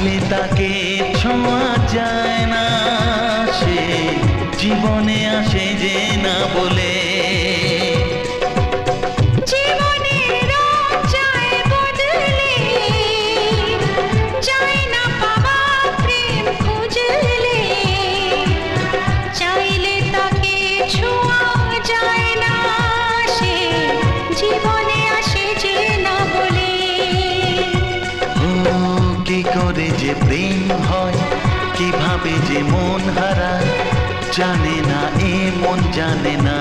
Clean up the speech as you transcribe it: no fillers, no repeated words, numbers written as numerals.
চাইলে তাকে ছোঁয়া যায় না, সে জীবনে আসে যে না বলে। কি করে যে প্রেম হয়, কিভাবে যে মন হারায়, জানে না এ মন জানে না।